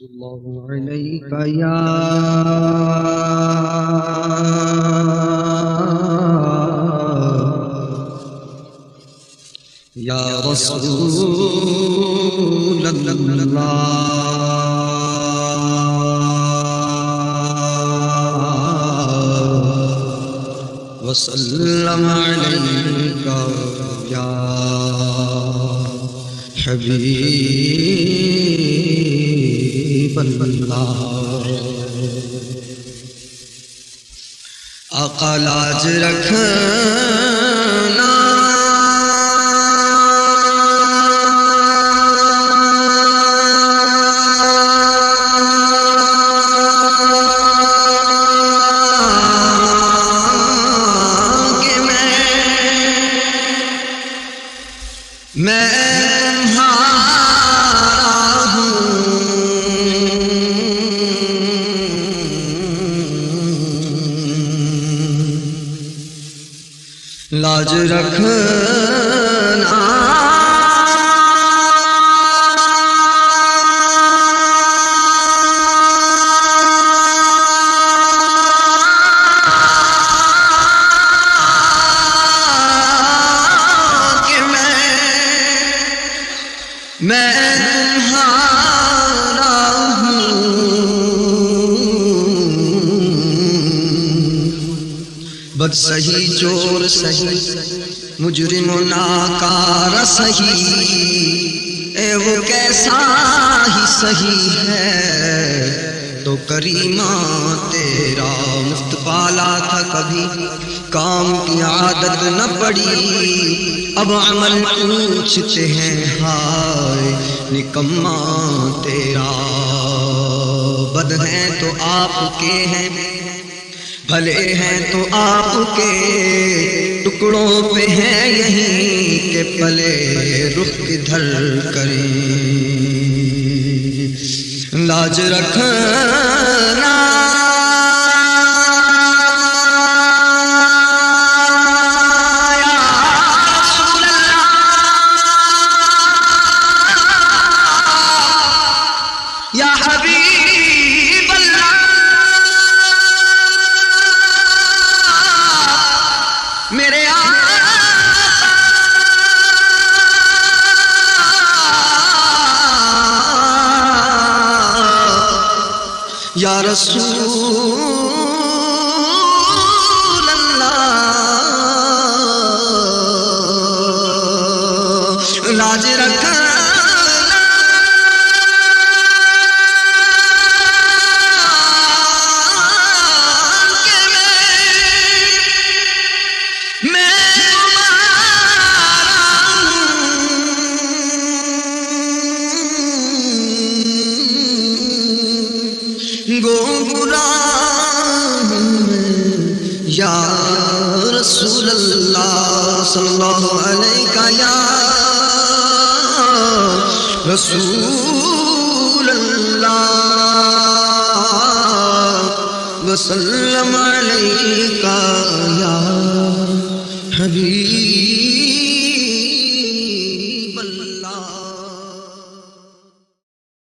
اللہ علیک یا رسول اللہ وسلم علیک یا حبیب اللہ۔ آقا لاج رکھنا کہ میں لاج رکھنا کہ میں تمہارا ہوں، بد سہی چور سہی مجرم و ناکار سہی، اے وہ کیسا ہی سہی ہے تو کریمہ تیرا مفت پالا تھا، کبھی کام کی عادت نہ پڑی، اب عمل پوچھتے ہیں ہائے نکما تیرا، بد ہیں تو آپ کے ہیں بھلے ہیں تو آپ کے، ٹکڑوں پہ ہیں یہیں کہ پلے رخ کدھر کریں، لاج رکھنا یا حبیب اللہ، میرے آقا یا رسول اللہ، لاج رکھنا یا رسول اللہ صلی اللہ علیہ یا رسول اللہ وسلم علیک یا حبیب